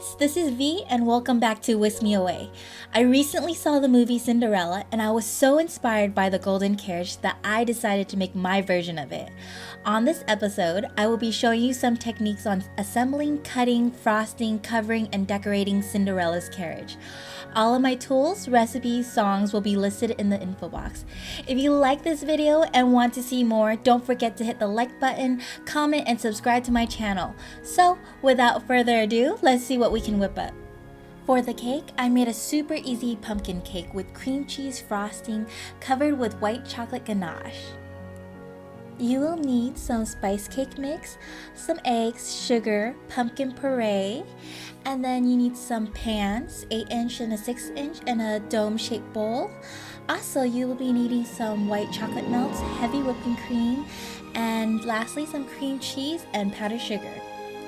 guys, this is V and welcome back to Whisk Me Away. I recently saw the movie Cinderella and I was so inspired by the golden carriage that I decided to make my version of it. On this episode, I will be showing you some techniques on assembling, cutting, frosting, covering, and decorating Cinderella's carriage. All of my tools, recipes, songs will be listed in the info box. If you like this video and want to see more, don't forget to hit the like button, comment, and subscribe to my channel. So, without further ado, let's see what we can whip up. For the cake, I made a super easy pumpkin cake with cream cheese frosting covered with white chocolate ganache. You will need some spice cake mix, some eggs, sugar, pumpkin puree, and then you need some pans, 8-inch and a 6-inch, and a dome-shaped bowl. Also, you will be needing some white chocolate melts, heavy whipping cream, and lastly some cream cheese and powdered sugar.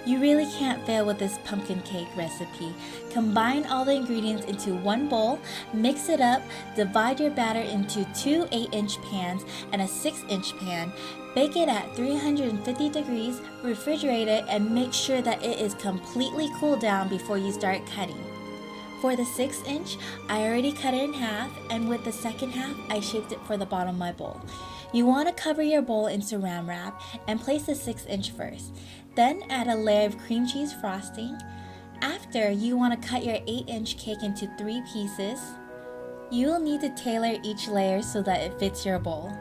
You really can't fail with this pumpkin cake recipe. Combine all the ingredients into one bowl, mix it up, divide your batter into two 8-inch pans and a 6-inch pan. Bake it at 350 degrees, refrigerate it, and make sure that it is completely cooled down before you start cutting. For the 6-inch, I already cut it in half, and with the second half, I shaped it for the bottom of my bowl. You want to cover your bowl in saran wrap and place the 6-inch first. Then add a layer of cream cheese frosting. After, you want to cut your 8-inch cake into 3 pieces. You will need to tailor each layer so that it fits your bowl.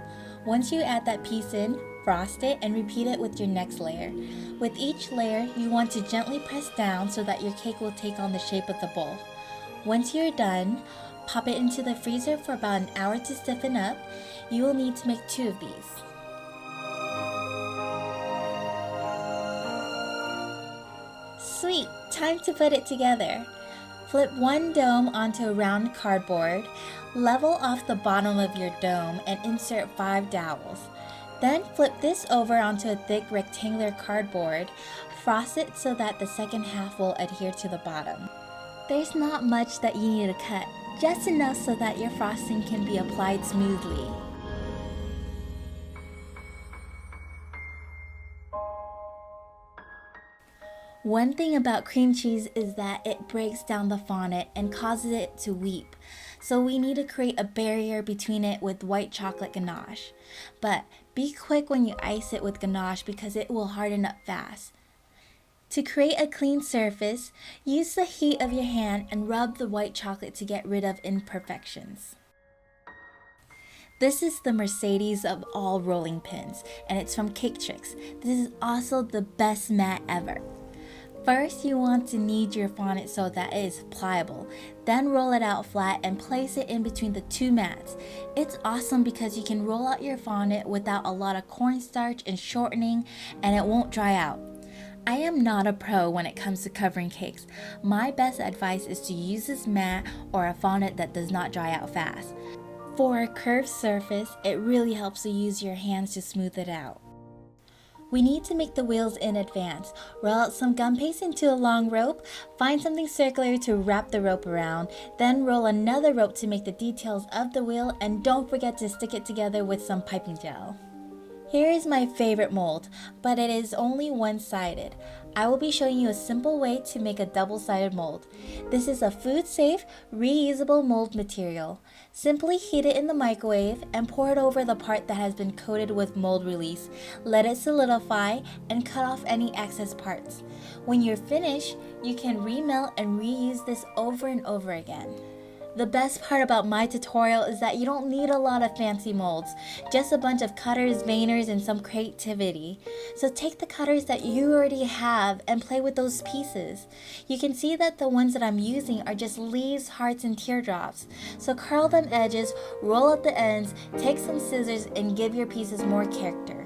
Once you add that piece in, frost it and repeat it with your next layer. With each layer, you want to gently press down so that your cake will take on the shape of the bowl. Once you're done, pop it into the freezer for about an hour to stiffen up. You will need to make 2 of these. Sweet! Time to put it together. Flip one dome onto a round cardboard, level off the bottom of your dome and insert 5 dowels. Then flip this over onto a thick rectangular cardboard, frost it so that the second half will adhere to the bottom. There's not much that you need to cut, just enough so that your frosting can be applied smoothly. One thing about cream cheese is that it breaks down the fondant and causes it to weep, so we need to create a barrier between it with white chocolate ganache. But be quick when you ice it with ganache because it will harden up fast. To create a clean surface, use the heat of your hand and rub the white chocolate to get rid of imperfections. This is the Mercedes of all rolling pins, and it's from Cake Tricks. This is also the best mat ever. First, you want to knead your fondant so that it is pliable. Then roll it out flat and place it in between the 2 mats. It's awesome because you can roll out your fondant without a lot of cornstarch and shortening, and it won't dry out. I am not a pro when it comes to covering cakes. My best advice is to use this mat or a fondant that does not dry out fast. For a curved surface, it really helps to use your hands to smooth it out. We need to make the wheels in advance. Roll out some gum paste into a long rope, find something circular to wrap the rope around, then roll another rope to make the details of the wheel, and don't forget to stick it together with some piping gel. Here is my favorite mold, but it is only one-sided. I will be showing you a simple way to make a double-sided mold. This is a food-safe, reusable mold material. Simply heat it in the microwave and pour it over the part that has been coated with mold release. Let it solidify and cut off any excess parts. When you're finished, you can remelt and reuse this over and over again. The best part about my tutorial is that you don't need a lot of fancy molds, just a bunch of cutters, veiners, and some creativity. So take the cutters that you already have and play with those pieces. You can see that the ones that I'm using are just leaves, hearts, and teardrops. So curl them edges, roll up the ends, take some scissors, and give your pieces more character.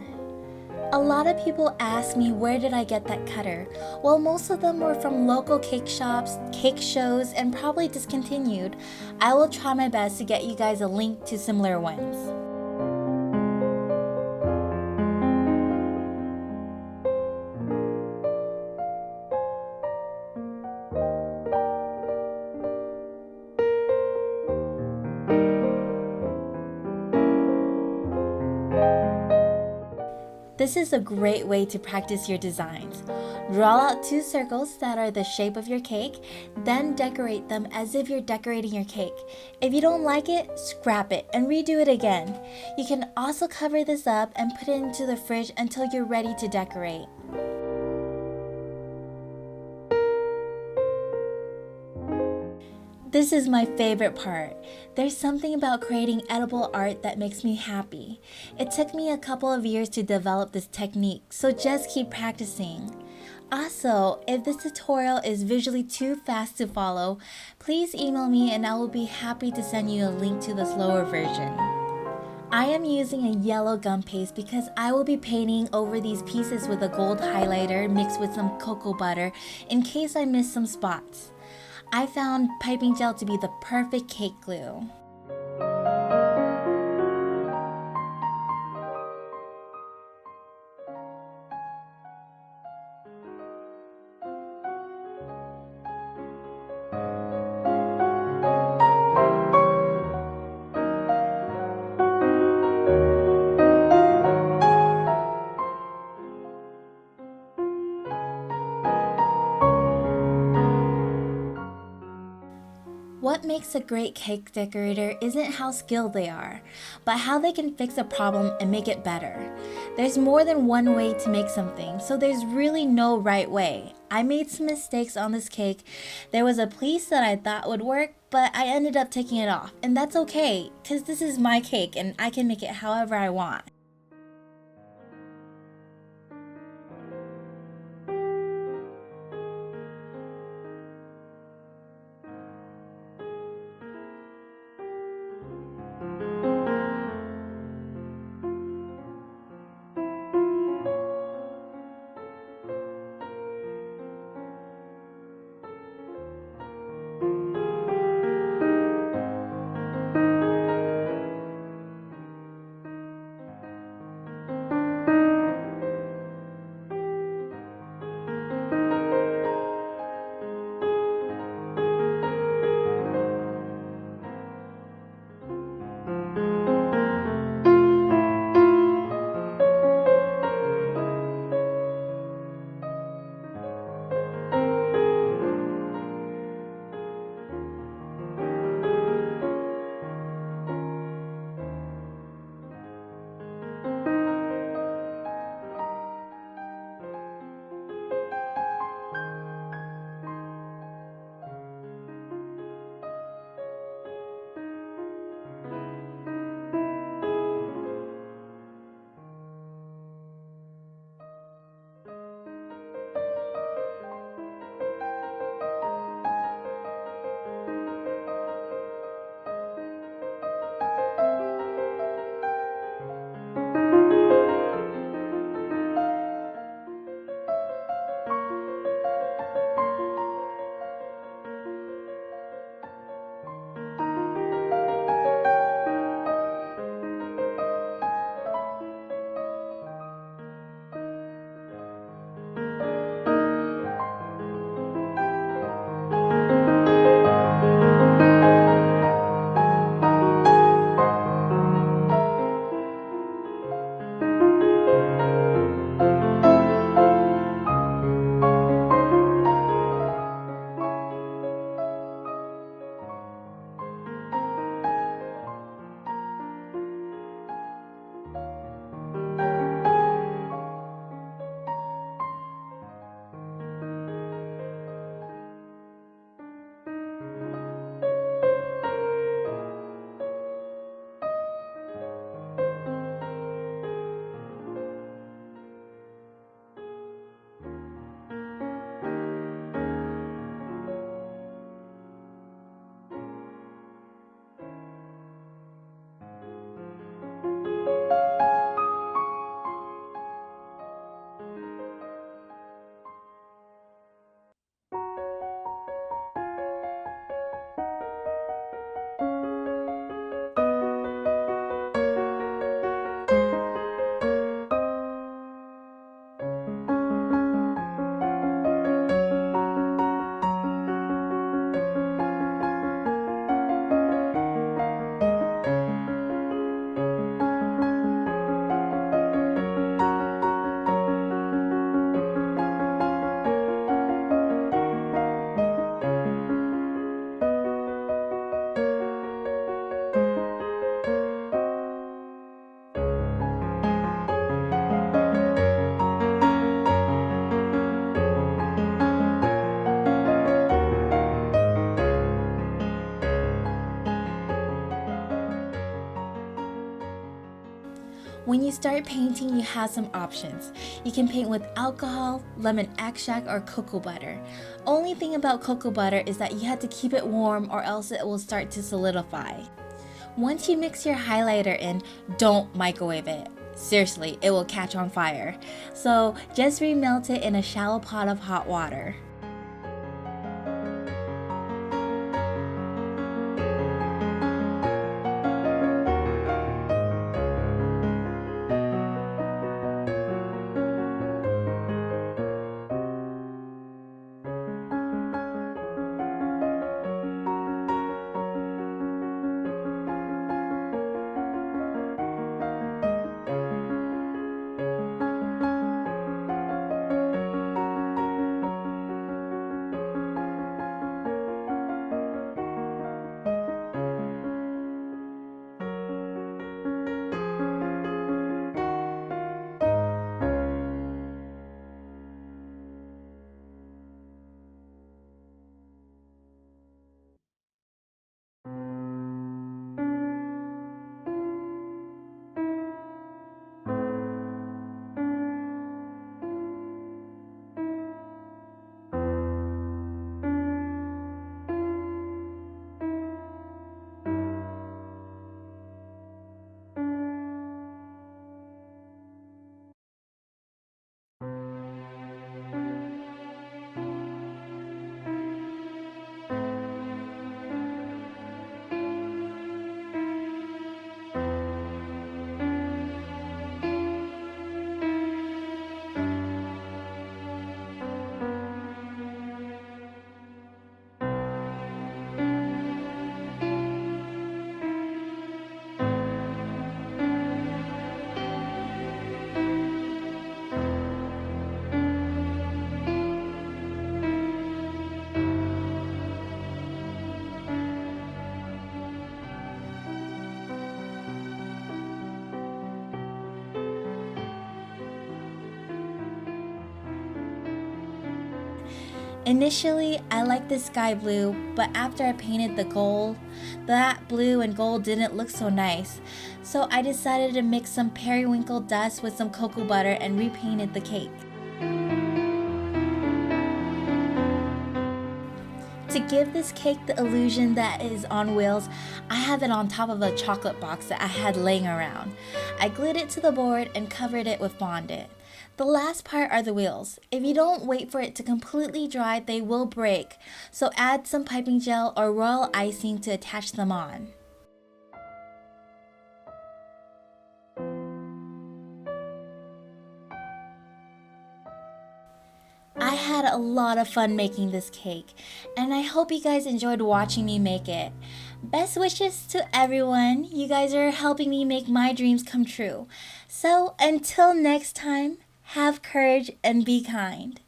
A lot of people ask me where did I get that cutter? Well, most of them were from local cake shops, cake shows, and probably discontinued. I will try my best to get you guys a link to similar ones. This is a great way to practice your designs. Draw out 2 circles that are the shape of your cake, then decorate them as if you're decorating your cake. If you don't like it, scrap it and redo it again. You can also cover this up and put it into the fridge until you're ready to decorate. This is my favorite part. There's something about creating edible art that makes me happy. It took me a couple of years to develop this technique, so just keep practicing. Also, if this tutorial is visually too fast to follow, please email me and I will be happy to send you a link to the slower version. I am using a yellow gum paste because I will be painting over these pieces with a gold highlighter mixed with some cocoa butter in case I miss some spots. I found piping gel to be the perfect cake glue. What makes a great cake decorator isn't how skilled they are, but how they can fix a problem and make it better. There's more than one way to make something, so there's really no right way. I made some mistakes on this cake. There was a piece that I thought would work, but I ended up taking it off, and that's okay, because this is my cake and I can make it however I want. When you start painting, you have some options. You can paint with alcohol, lemon extract, or cocoa butter. Only thing about cocoa butter is that you have to keep it warm or else it will start to solidify. Once you mix your highlighter in, don't microwave it. Seriously, it will catch on fire. So just remelt it in a shallow pot of hot water. Initially, I liked the sky blue, but after I painted the gold, that blue and gold didn't look so nice. So I decided to mix some periwinkle dust with some cocoa butter and repainted the cake. To give this cake the illusion that it is on wheels, I have it on top of a chocolate box that I had laying around. I glued it to the board and covered it with fondant. The last part are the wheels. If you don't wait for it to completely dry, they will break. So add some piping gel or royal icing to attach them on. I had a lot of fun making this cake, and I hope you guys enjoyed watching me make it. Best wishes to everyone. You guys are helping me make my dreams come true. So until next time, have courage and be kind.